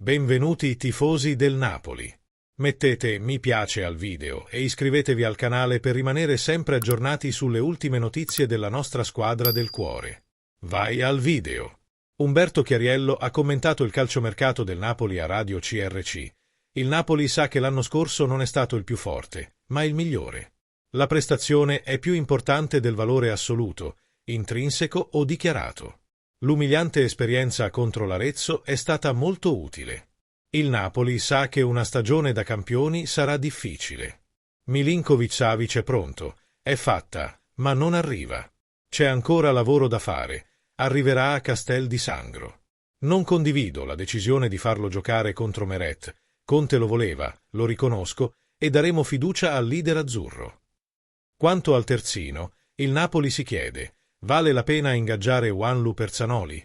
Benvenuti tifosi del Napoli. Mettete mi piace al video e iscrivetevi al canale per rimanere sempre aggiornati sulle ultime notizie della nostra squadra del cuore. Vai al video. Umberto Chiariello ha commentato il calciomercato del Napoli a Radio CRC. Il Napoli sa che l'anno scorso non è stato il più forte, ma il migliore. La prestazione è più importante del valore assoluto, intrinseco o dichiarato. L'umiliante esperienza contro l'Arezzo è stata molto utile. Il Napoli sa che una stagione da campioni sarà difficile. Milinković-Savić è pronto, è fatta, ma non arriva. C'è ancora lavoro da fare, arriverà a Castel di Sangro. Non condivido la decisione di farlo giocare contro Meret, Conte lo voleva, lo riconosco, e daremo fiducia al leader azzurro. Quanto al terzino, il Napoli si chiede: vale la pena ingaggiare Juanlu per Zanoli?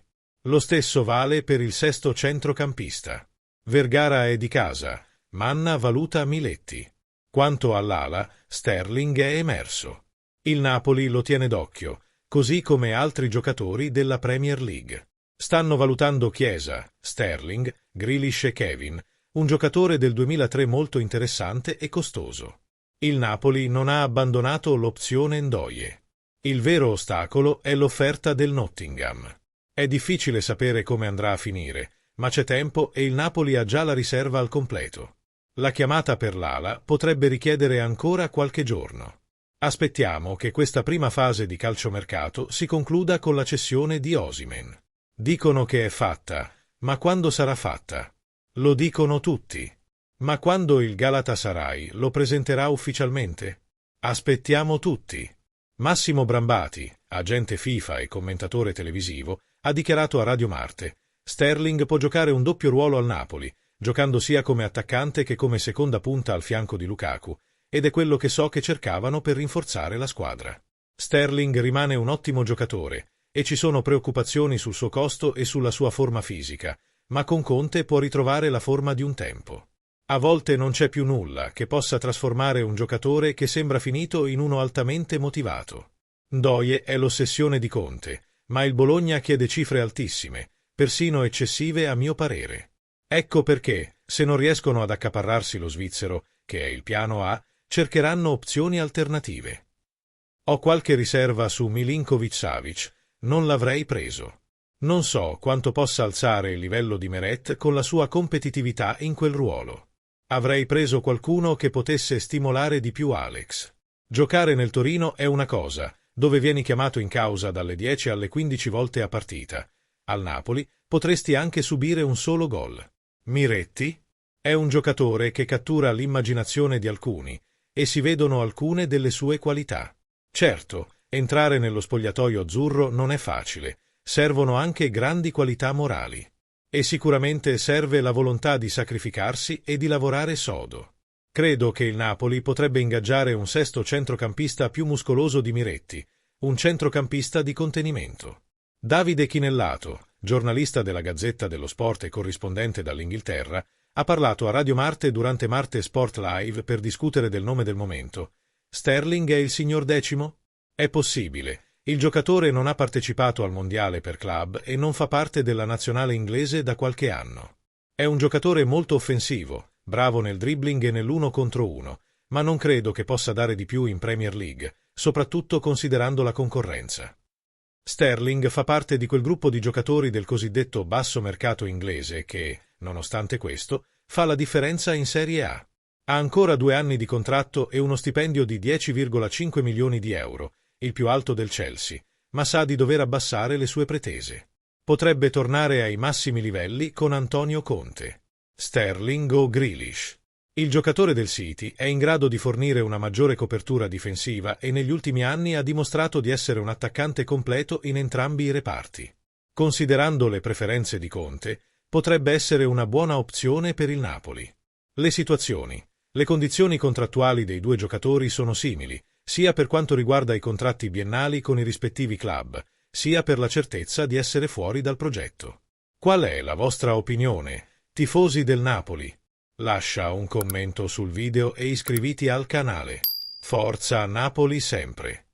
Lo stesso vale per il sesto centrocampista. Vergara è di casa, Manna valuta Miletti. Quanto all'ala, Sterling è emerso. Il Napoli lo tiene d'occhio, così come altri giocatori della Premier League. Stanno valutando Chiesa, Sterling, Grealish e Kevin, un giocatore del 2003 molto interessante e costoso. Il Napoli non ha abbandonato l'opzione Ndoye. Il vero ostacolo è l'offerta del Nottingham. È difficile sapere come andrà a finire, ma c'è tempo e il Napoli ha già la riserva al completo. La chiamata per l'ala potrebbe richiedere ancora qualche giorno. Aspettiamo che questa prima fase di calciomercato si concluda con la cessione di Osimhen. Dicono che è fatta, ma quando sarà fatta? Lo dicono tutti. Ma quando il Galatasaray lo presenterà ufficialmente? Aspettiamo tutti. Massimo Brambati, agente FIFA e commentatore televisivo, ha dichiarato a Radio Marte: Sterling può giocare un doppio ruolo al Napoli, giocando sia come attaccante che come seconda punta al fianco di Lukaku, ed è quello che so che cercavano per rinforzare la squadra. Sterling rimane un ottimo giocatore, e ci sono preoccupazioni sul suo costo e sulla sua forma fisica, ma con Conte può ritrovare la forma di un tempo. A volte non c'è più nulla che possa trasformare un giocatore che sembra finito in uno altamente motivato. Ndoye è l'ossessione di Conte, ma il Bologna chiede cifre altissime, persino eccessive a mio parere. Ecco perché, se non riescono ad accaparrarsi lo svizzero, che è il piano A, cercheranno opzioni alternative. Ho qualche riserva su Milinković-Savić, non l'avrei preso. Non so quanto possa alzare il livello di Meret con la sua competitività in quel ruolo. Avrei preso qualcuno che potesse stimolare di più Alex. Giocare nel Torino è una cosa, dove vieni chiamato in causa dalle 10 alle 15 volte a partita. Al Napoli potresti anche subire un solo gol. Miretti? È un giocatore che cattura l'immaginazione di alcuni, e si vedono alcune delle sue qualità. Certo, entrare nello spogliatoio azzurro non è facile, servono anche grandi qualità morali. E sicuramente serve la volontà di sacrificarsi e di lavorare sodo. Credo che il Napoli potrebbe ingaggiare un sesto centrocampista più muscoloso di Miretti, un centrocampista di contenimento. Davide Chinellato, giornalista della Gazzetta dello Sport e corrispondente dall'Inghilterra, ha parlato a Radio Marte durante Marte Sport Live per discutere del nome del momento. Sterling è il signor decimo? È possibile. Il giocatore non ha partecipato al mondiale per club e non fa parte della nazionale inglese da qualche anno. È un giocatore molto offensivo, bravo nel dribbling e nell'uno contro uno, ma non credo che possa dare di più in Premier League, soprattutto considerando la concorrenza. Sterling fa parte di quel gruppo di giocatori del cosiddetto basso mercato inglese che, nonostante questo, fa la differenza in Serie A. Ha ancora 2 anni di contratto e uno stipendio di 10,5 milioni di euro, il più alto del Chelsea, ma sa di dover abbassare le sue pretese. Potrebbe tornare ai massimi livelli con Antonio Conte. Sterling o Grealish. Il giocatore del City è in grado di fornire una maggiore copertura difensiva e negli ultimi anni ha dimostrato di essere un attaccante completo in entrambi i reparti. Considerando le preferenze di Conte, potrebbe essere una buona opzione per il Napoli. Le condizioni contrattuali dei due giocatori sono simili, sia per quanto riguarda i contratti biennali con i rispettivi club, sia per la certezza di essere fuori dal progetto. Qual è la vostra opinione, tifosi del Napoli? Lascia un commento sul video e iscriviti al canale. Forza Napoli sempre!